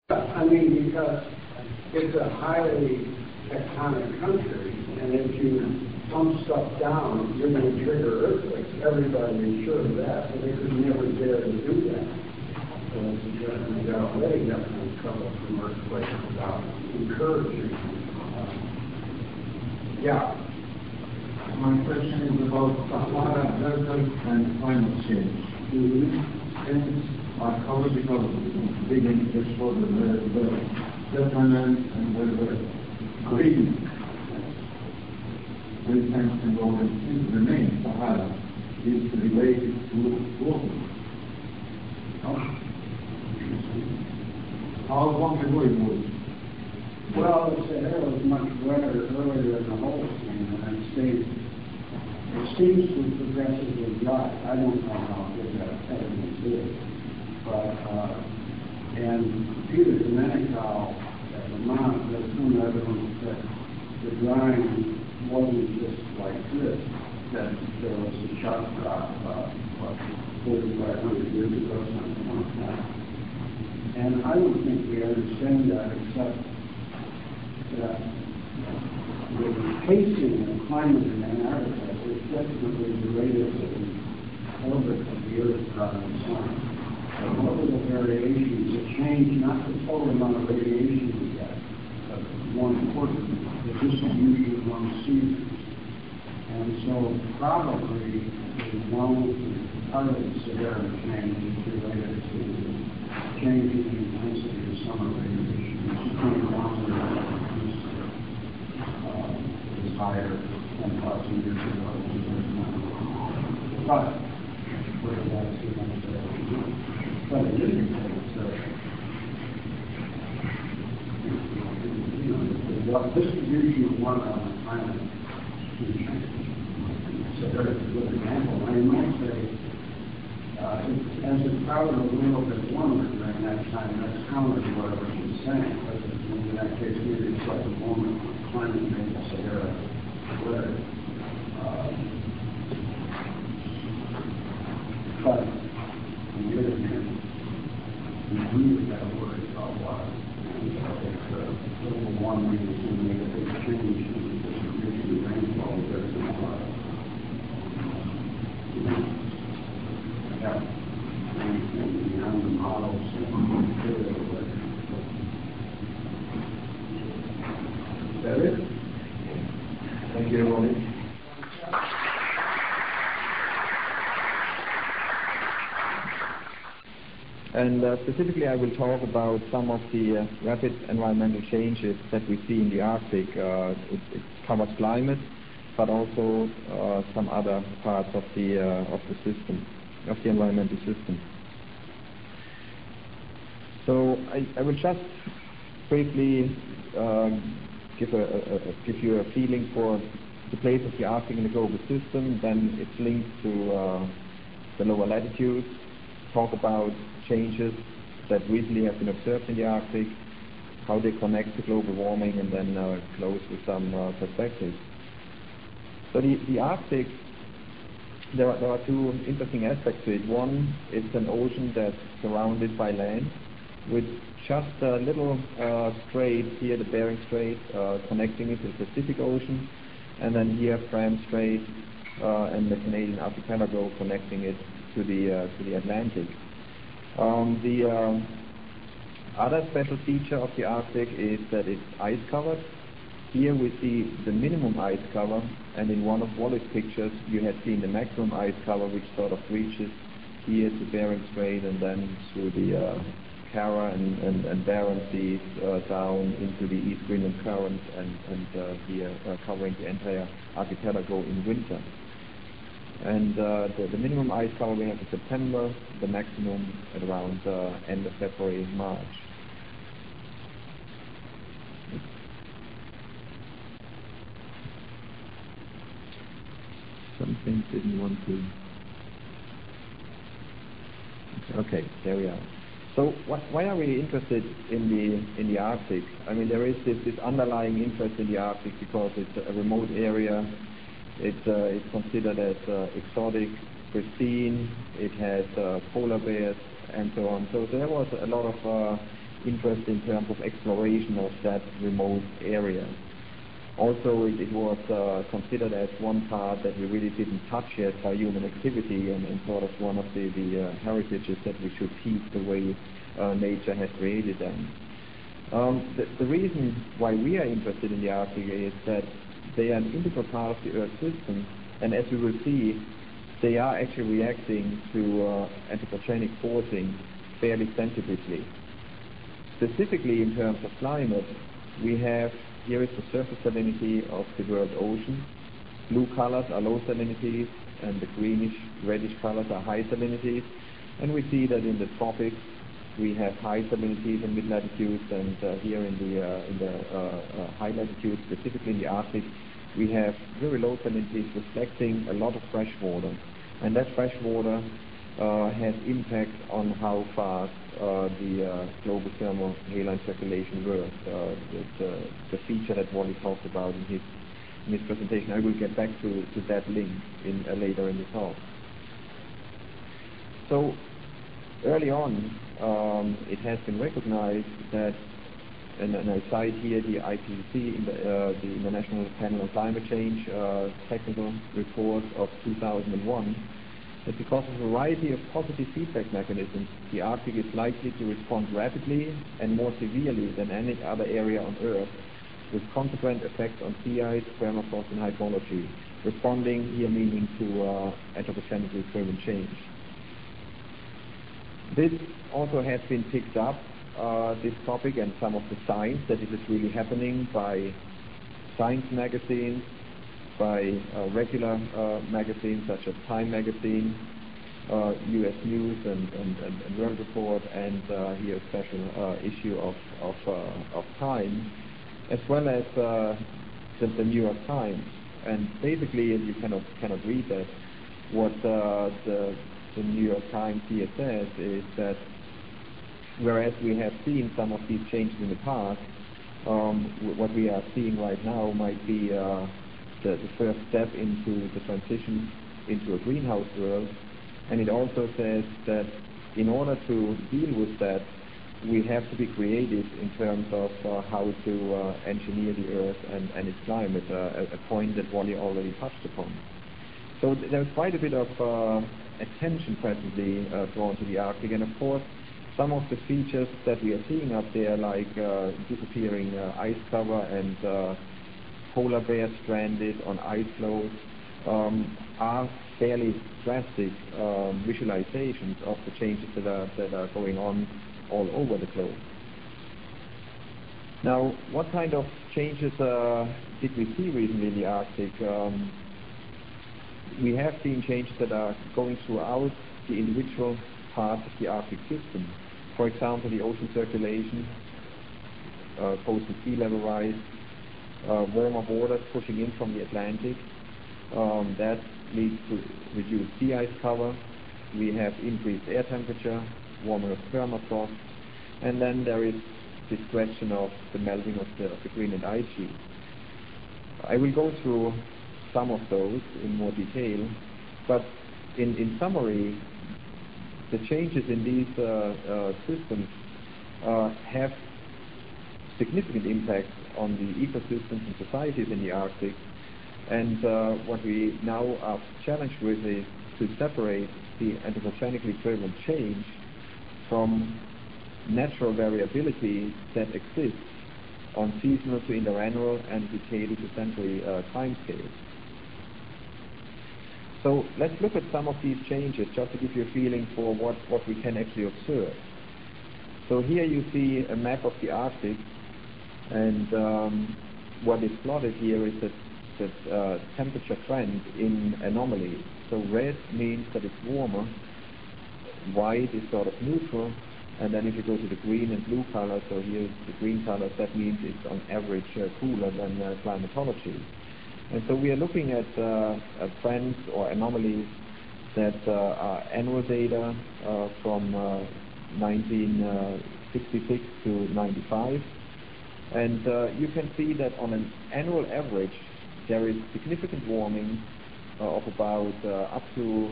I mean, because it's a highly tectonic country, and if you pump stuff down, you're going to trigger earthquakes. Everybody is sure of that, but they could never dare to do that. So they're already definitely trouble from earthquakes without encouraging. Yeah. My question is about Sahara Desert and climate change. Do these things are covered because of big exposure where the detriment and where the green tends to go and remain Sahara is related to water? How long ago it was? Well, the Sahara was much wetter earlier than the Holocene, and it seems to progressively dry. I don't know how good that evidence is, but and Peter Domenico at Vermont, there's some evidence that the drying wasn't just like this, that there was a sharp drop about 4,500 years ago, something like that. And I don't think we understand that except that the pacing of climate in Antarctica is definitely related to the orbit of the Earth around the Sun. So orbital variations that change not the total amount of radiation we get, but more importantly, the distribution among seasons. And so probably one part of the Sahara change is related to the change in the intensity of summer radiation. Is higher 10,000 years ago than it is now. But whether that's the answer, but it indicates that the distribution of water on the planet can change. So there's a good example. I might say, as it traveled a little bit warmer during that time, that's counter to what I was just saying, because in that case, maybe it's like a moment when climate made the Sahara wetter. But on the other hand, we really got to worry about water. And so it's global warming is going to make a big change in the distribution of rainfall there in water. Yeah. And beyond the models and is that it? Thank you, Wallace. And specifically, I will talk about some of the rapid environmental changes that we see in the Arctic. It covers climate, but also some other parts of the system, of the environmental system. So I will just briefly give you a feeling for the place of the Arctic in the global system. Then it's linked to the lower latitudes. Talk about changes that recently have been observed in the Arctic, how they connect to global warming, and then close with some perspectives. So the Arctic, there are two interesting aspects to it. One, it's an ocean that's surrounded by land, with just a little strait here, the Bering Strait, connecting it to the Pacific Ocean, and then here Fram Strait and the Canadian archipelago connecting it to the Atlantic. The other special feature of the Arctic is that it's ice covered. Here we see the minimum ice cover, and in one of Wallace's pictures you had seen the maximum ice cover, which sort of reaches here to Bering Strait and then through the Kara and Barents Seas down into the East Greenland Current and here covering the entire archipelago in winter. And the minimum ice cover we have in September, the maximum at around end of February, March. Something didn't want to. Okay, there we are. So why are we interested in the Arctic? I mean, there is this underlying interest in the Arctic because it's a remote area. It's considered as exotic, pristine. It has polar bears and so on. So there was a lot of interest in terms of exploration of that remote area. Also, it was considered as one part that we really didn't touch yet by human activity, and sort of one of the heritages that we should keep the way nature has created them. The reason why we are interested in the Arctic is that they are an integral part of the Earth system, and as we will see, they are actually reacting to anthropogenic forcing fairly sensitively. Specifically in terms of climate, we have, here is the surface salinity of the world ocean. Blue colors are low salinities, and the greenish, reddish colors are high salinities. And we see that in the tropics, we have high salinities in mid-latitudes, and here in the high latitudes, specifically in the Arctic, we have very low salinities reflecting a lot of fresh water. And that fresh water has impact on how fast the global thermal haline circulation works. The feature that Wally talked about in his presentation. I will get back to that link later in the talk. So early on, it has been recognized that, and I cite here the IPCC, the International Panel on Climate Change technical report of 2001, that because of a variety of positive feedback mechanisms, the Arctic is likely to respond rapidly and more severely than any other area on Earth, with consequent effects on sea ice, permafrost, and hydrology, responding here meaning to anthropogenically driven change. This also has been picked up, this topic and some of the signs that it is really happening, by science magazines, by regular magazines such as Time magazine, U.S. News and World Report, and here a special issue of Time, as well as the New York Times. And basically, and you cannot read that, what the New York Times here says is that whereas we have seen some of these changes in the past, what we are seeing right now might be the first step into the transition into a greenhouse world. And it also says that in order to deal with that, we have to be creative in terms of how to engineer the Earth and its climate, a point that Wally already touched upon. So there's quite a bit of attention presently drawn to the Arctic, and of course some of the features that we are seeing up there, like disappearing ice cover and polar bears stranded on ice floes, are fairly drastic visualizations of the changes that are going on all over the globe. Now, what kind of changes did we see recently in the Arctic? We have seen changes that are going throughout the individual parts of the Arctic system. For example, the ocean circulation, coastal sea level rise, warmer waters pushing in from the Atlantic. That leads to reduced sea ice cover. We have increased air temperature, warming of permafrost, and then there is this question of the melting of the Greenland ice sheet. I will go through some of those in more detail, but in summary, the changes in these systems have significant impacts on the ecosystems and societies in the Arctic, and what we now are challenged with is to separate the anthropogenically driven change from natural variability that exists on seasonal to interannual and decadal to century time scales. So let's look at some of these changes just to give you a feeling for what we can actually observe. So here you see a map of the Arctic, and what is plotted here is that temperature trend in anomalies. So red means that it's warmer, white is sort of neutral, and then if you go to the green and blue colors, so here's the green colors, that means it's on average cooler than climatology. And so we are looking at trends or anomalies that are annual data from 1966 to 95. And you can see that on an annual average, there is significant warming of about up to